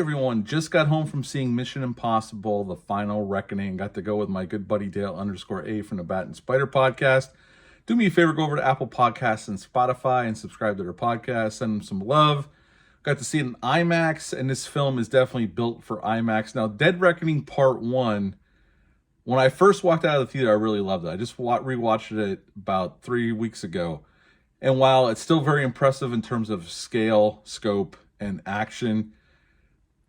everyone, just got home from seeing Mission Impossible, The Final Reckoning. Got to go with my good buddy Dale_A from the Bat and Spider podcast. Do me a favor, go over to Apple Podcasts and Spotify and subscribe to their podcast. Send them some love. Got to see it in IMAX, and this film is definitely built for IMAX. Now, Dead Reckoning Part 1, when I first walked out of the theater, I really loved it. I just rewatched it about 3 weeks ago. And while it's still very impressive in terms of scale, scope, and action,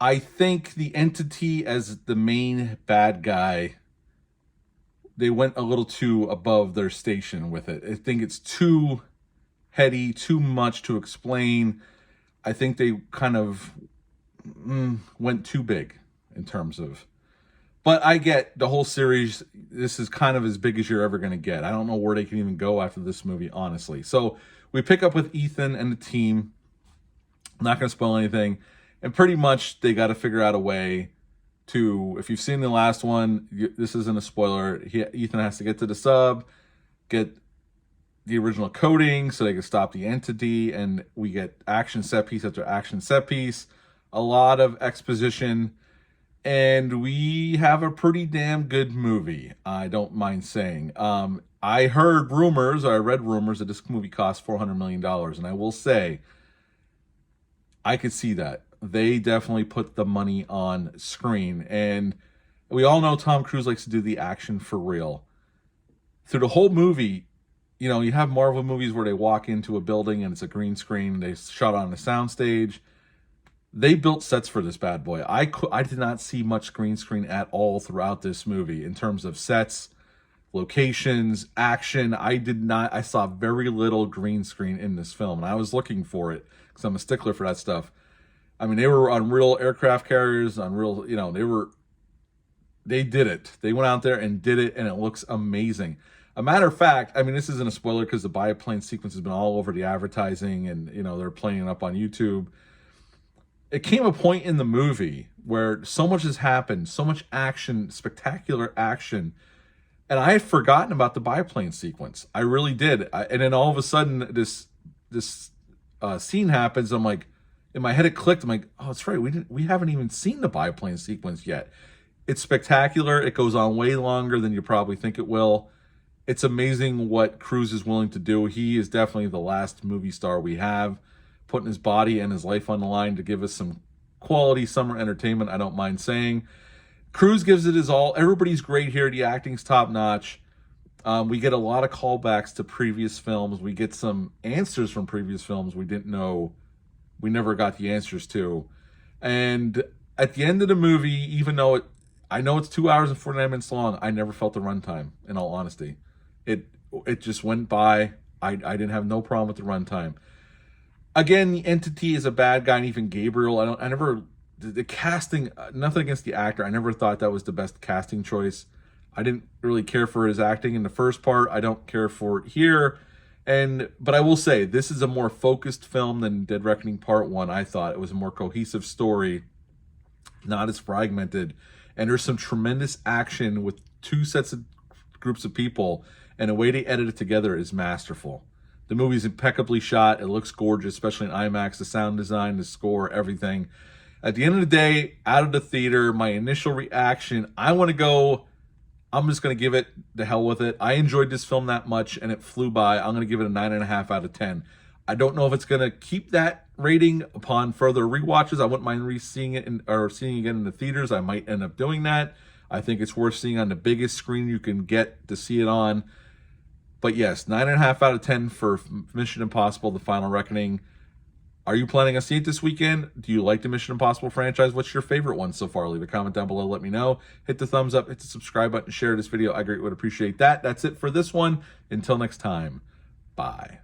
I think the Entity as the main bad guy, they went a little too above their station with it. I think it's too heady, too much to explain. I think they kind of went too big in terms of... But I get the whole series, this is kind of as big as you're ever going to get. I don't know where they can even go after this movie, honestly. So we pick up with Ethan and the team. I'm not going to spoil anything. And pretty much they got to figure out a way to, if you've seen the last one, this isn't a spoiler, Ethan has to get to the sub, get the original coding so they can stop the Entity, and we get action set piece after action set piece, a lot of exposition, and we have a pretty damn good movie, I don't mind saying. I read rumors that this movie cost $400 million, and I will say, I could see that. They definitely put the money on screen. And we all know Tom Cruise likes to do the action for real. Through the whole movie, you know, you have Marvel movies where they walk into a building and it's a green screen. They shot on a soundstage. They built sets for this bad boy. I did not see much green screen at all throughout this movie in terms of sets, locations, action. I saw very little green screen in this film. And I was looking for it because I'm a stickler for that stuff. I mean, they were on real aircraft carriers, on real, you know, they did it. They went out there and did it, and it looks amazing. A matter of fact, I mean, this isn't a spoiler because the biplane sequence has been all over the advertising, and, you know, they're playing it up on YouTube. It came a point in the movie where so much has happened, so much action, spectacular action, and I had forgotten about the biplane sequence. I really did. And then all of a sudden, this scene happens. I'm like, in my head it clicked. I'm like, oh, that's right. We haven't even seen the biplane sequence yet. It's spectacular. It goes on way longer than you probably think it will. It's amazing what Cruise is willing to do. He is definitely the last movie star we have, putting his body and his life on the line to give us some quality summer entertainment, I don't mind saying. Cruise gives it his all. Everybody's great here. The acting's top notch. We get a lot of callbacks to previous films. We get some answers from previous films we didn't know. We never got the answers to. And at the end of the movie, even though I know it's 2 hours and 49 minutes long, I never felt the runtime, in all honesty. It just went by. I didn't have no problem with the runtime. Again, the Entity is a bad guy, and even Gabriel, the casting, nothing against the actor, I never thought that was the best casting choice. I didn't really care for his acting in the first part. I don't care for it here. But I will say, this is a more focused film than Dead Reckoning Part 1, I thought. It was a more cohesive story, not as fragmented. And there's some tremendous action with two sets of groups of people, and the way they edit it together is masterful. The movie's impeccably shot. It looks gorgeous, especially in IMAX. The sound design, the score, everything. At the end of the day, out of the theater, my initial reaction, I'm just going to give it the hell with it. I enjoyed this film that much, and it flew by. I'm going to give it a 9.5 out of 10. I don't know if it's going to keep that rating upon further rewatches. I wouldn't mind seeing it seeing it again in the theaters. I might end up doing that. I think it's worth seeing on the biggest screen you can get to see it on. But yes, 9.5 out of 10 for Mission Impossible, The Final Reckoning. Are you planning on seeing it this weekend? Do you like the Mission Impossible franchise? What's your favorite one so far? Leave a comment down below. Let me know. Hit the thumbs up. Hit the subscribe button. Share this video. I greatly would appreciate that. That's it for this one. Until next time. Bye.